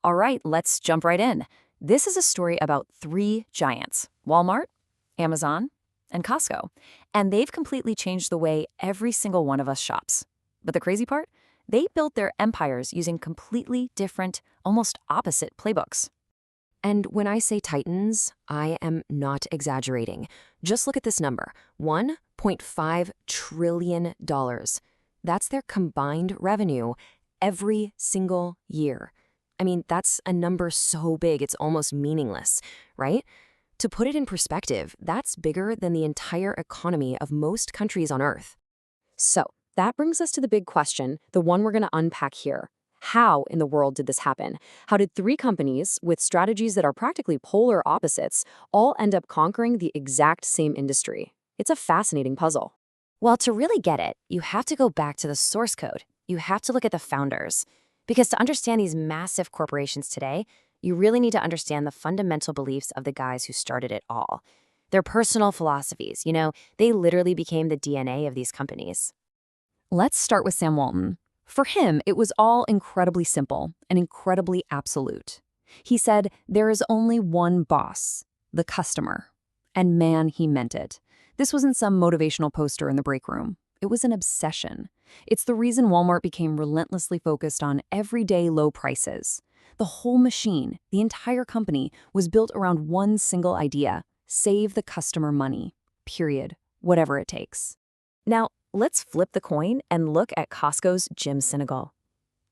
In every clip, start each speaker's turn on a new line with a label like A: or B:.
A: All right, let's jump right in. This is a story about three giants: Walmart, Amazon, and Costco. And they've completely changed the way every single one of us shops. But the crazy part? They built their empires using completely different, almost opposite playbooks.
B: And when I say titans, I am not exaggerating. Just look at this number, $1.5 trillion. That's their combined revenue every single year. I mean, that's a number so big it's almost meaningless, right? To put it in perspective, that's bigger than the entire economy of most countries on Earth. So, that brings us to the big question, the one we're going to unpack here. How in the world did this happen? How did three companies with strategies that are practically polar opposites all end up conquering the exact same industry? It's a fascinating puzzle.
A: Well, to really get it, you have to go back to the source code. You have to look at the founders. Because to understand these massive corporations today, you really need to understand the fundamental beliefs of the guys who started it all. Their personal philosophies, they literally became the DNA of these companies.
C: Let's start with Sam Walton. For him, it was all incredibly simple and incredibly absolute. He said, there is only one boss, the customer. And man, he meant it. This wasn't some motivational poster in the break room. It was an obsession. It's the reason Walmart became relentlessly focused on everyday low prices. The whole machine, the entire company, was built around one single idea: save the customer money, period, whatever it takes.
A: Now, let's flip the coin and look at Costco's Jim Sinegal.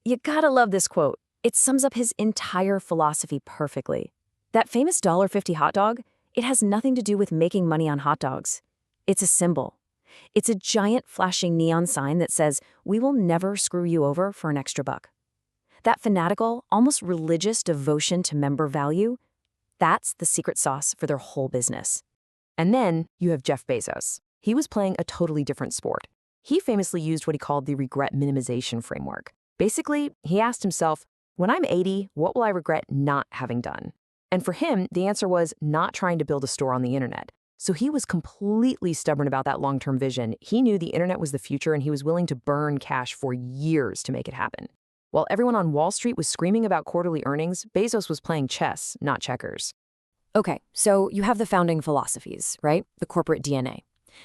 A: You gotta love this quote. It sums up his entire philosophy perfectly. That famous $1.50 hot dog, it has nothing to do with making money on hot dogs. It's a symbol. It's a giant flashing neon sign that says, "We will never screw you over for an extra buck." That fanatical, almost religious devotion to member value, that's the secret sauce for their whole business.
B: And then you have Jeff Bezos. He was playing a totally different sport. He famously used what he called the regret minimization framework. Basically, he asked himself, when I'm 80, what will I regret not having done? And for him, the answer was not trying to build a store on the internet. So he was completely stubborn about that long-term vision. He knew the internet was the future and he was willing to burn cash for years to make it happen. While everyone on Wall Street was screaming about quarterly earnings, Bezos was playing chess, not checkers.
A: Okay, so you have the founding philosophies, right? The corporate DNA.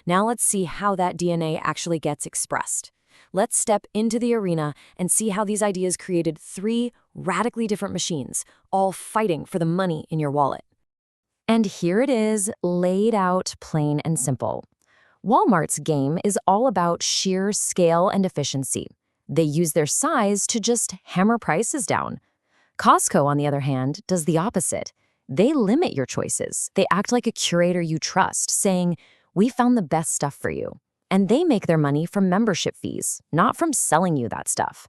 A: Now let's see how that DNA actually gets expressed. Let's step into the arena and see how these ideas created three radically different machines, all fighting for the money in your wallet. And here it is, laid out plain and simple. Walmart's game is all about sheer scale and efficiency. They use their size to just hammer prices down. Costco, on the other hand, does the opposite. They limit your choices. They act like a curator you trust, saying, "We found the best stuff for you." And they make their money from membership fees, not from selling you that stuff.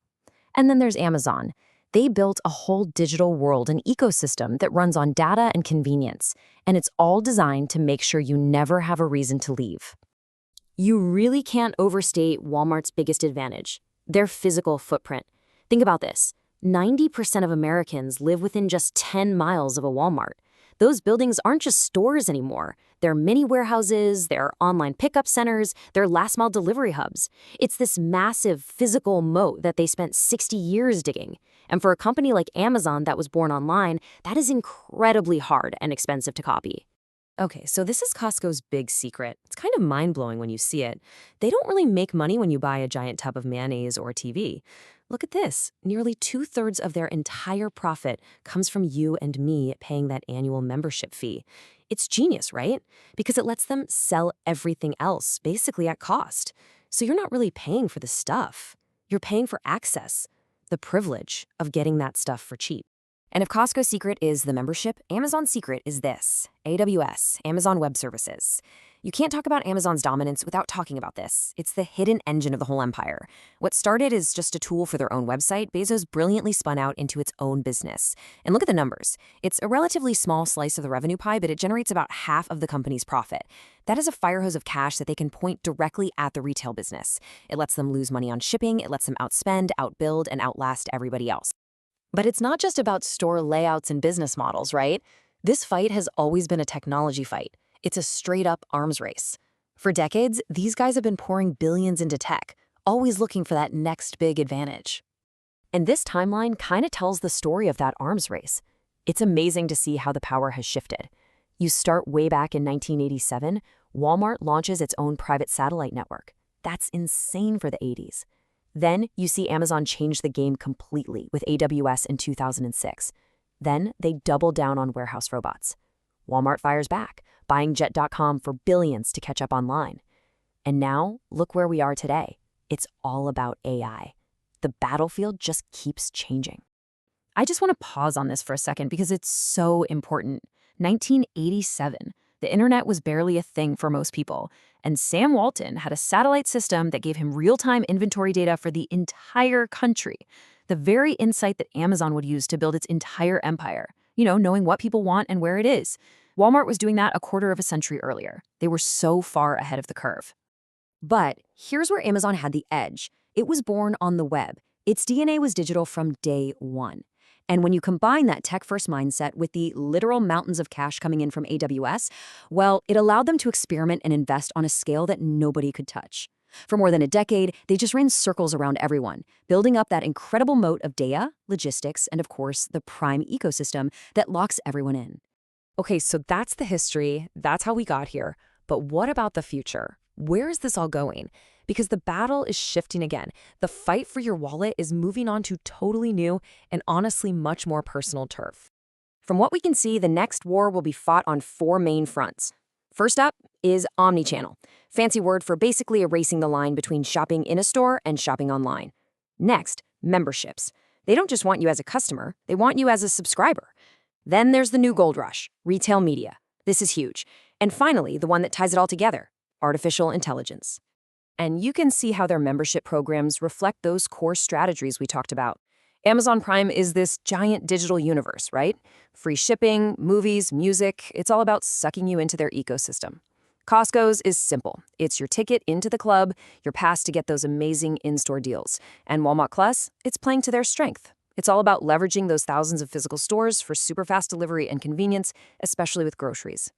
A: And then there's Amazon. They built a whole digital world, an ecosystem that runs on data and convenience, and it's all designed to make sure you never have a reason to leave. You really can't overstate Walmart's biggest advantage, their physical footprint. Think about this. 90% of Americans live within just 10 miles of a Walmart. Those buildings aren't just stores anymore. They're mini warehouses, they're online pickup centers, they're last-mile delivery hubs. It's this massive physical moat that they spent 60 years digging. And for a company like Amazon that was born online, that is incredibly hard and expensive to copy. Okay, so this is Costco's big secret. It's kind of mind-blowing when you see it. They don't really make money when you buy a giant tub of mayonnaise or a TV. Look at this. Nearly 2/3 of their entire profit comes from you and me paying that annual membership fee. It's genius, right? Because it lets them sell everything else, basically at cost. So you're not really paying for the stuff. You're paying for access, the privilege of getting that stuff for cheap. And if Costco's secret is the membership, Amazon's secret is this: AWS, Amazon Web Services. You can't talk about Amazon's dominance without talking about this. It's the hidden engine of the whole empire. What started as just a tool for their own website, Bezos brilliantly spun out into its own business. And look at the numbers. It's a relatively small slice of the revenue pie, but it generates about half of the company's profit. That is a fire hose of cash that they can point directly at the retail business. It lets them lose money on shipping, it lets them outspend, outbuild, and outlast everybody else. But it's not just about store layouts and business models, right? This fight has always been a technology fight. It's a straight-up arms race. For decades, these guys have been pouring billions into tech, always looking for that next big advantage.
B: And this timeline kind of tells the story of that arms race. It's amazing to see how the power has shifted. You start way back in 1987, Walmart launches its own private satellite network. That's insane for the 80s. Then you see Amazon change the game completely with AWS in 2006. Then they double down on warehouse robots. Walmart fires back, buying Jet.com for billions to catch up online. And now, look where we are today. It's all about AI. The battlefield just keeps changing.
C: I just want to pause on this for a second because it's so important. 1987. The internet was barely a thing for most people, and Sam Walton had a satellite system that gave him real-time inventory data for the entire country, the very insight that Amazon would use to build its entire empire, knowing what people want and where it is. Walmart was doing that a quarter of a century earlier. They were so far ahead of the curve.
B: But here's where Amazon had the edge. It was born on the web. Its DNA was digital from day one. And when you combine that tech-first mindset with the literal mountains of cash coming in from AWS, well, it allowed them to experiment and invest on a scale that nobody could touch. For more than a decade, they just ran circles around everyone, building up that incredible moat of data, logistics, and of course, the Prime ecosystem that locks everyone in. Okay, so that's the history, that's how we got here. But what about the future? Where is this all going? Because the battle is shifting again. The fight for your wallet is moving on to totally new and honestly much more personal turf. From what we can see, the next war will be fought on 4 main fronts. First up is omnichannel, fancy word for basically erasing the line between shopping in a store and shopping online. Next, memberships. They don't just want you as a customer, they want you as a subscriber. Then there's the new gold rush, retail media. This is huge. And finally, the one that ties it all together, artificial intelligence. And you can see how their membership programs reflect those core strategies we talked about. Amazon Prime is this giant digital universe, right? Free shipping, movies, music, it's all about sucking you into their ecosystem. Costco's is simple. It's your ticket into the club, your pass to get those amazing in-store deals. And Walmart Plus, it's playing to their strength. It's all about leveraging those thousands of physical stores for super fast delivery and convenience, especially with groceries.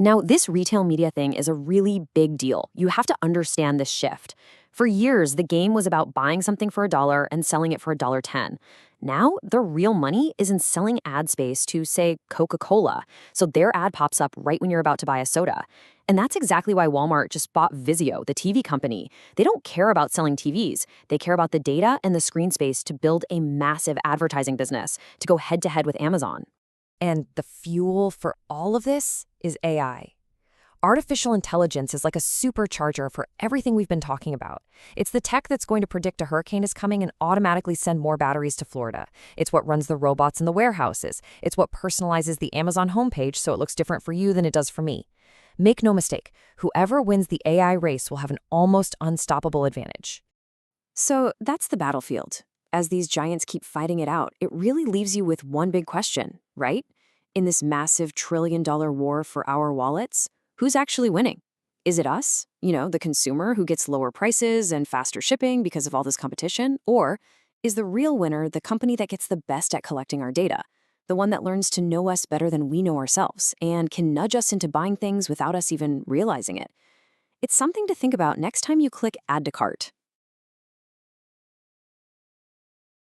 B: Now, this retail media thing is a really big deal. You have to understand this shift. For years, the game was about buying something for $1 and selling it for $1.10. Now, the real money is in selling ad space to, say, Coca-Cola, so their ad pops up right when you're about to buy a soda. And that's exactly why Walmart just bought Vizio, the TV company. They don't care about selling TVs. They care about the data and the screen space to build a massive advertising business to go head-to-head with Amazon. And the fuel for all of this is AI. Artificial intelligence is like a supercharger for everything we've been talking about. It's the tech that's going to predict a hurricane is coming and automatically send more batteries to Florida. It's what runs the robots in the warehouses. It's what personalizes the Amazon homepage so it looks different for you than it does for me. Make no mistake, whoever wins the AI race will have an almost unstoppable advantage. So that's the battlefield. As these giants keep fighting it out, it really leaves you with one big question, right? In this massive trillion-dollar war for our wallets, who's actually winning? Is it us, the consumer who gets lower prices and faster shipping because of all this competition? Or is the real winner the company that gets the best at collecting our data, the one that learns to know us better than we know ourselves and can nudge us into buying things without us even realizing it? It's something to think about next time you click Add to Cart.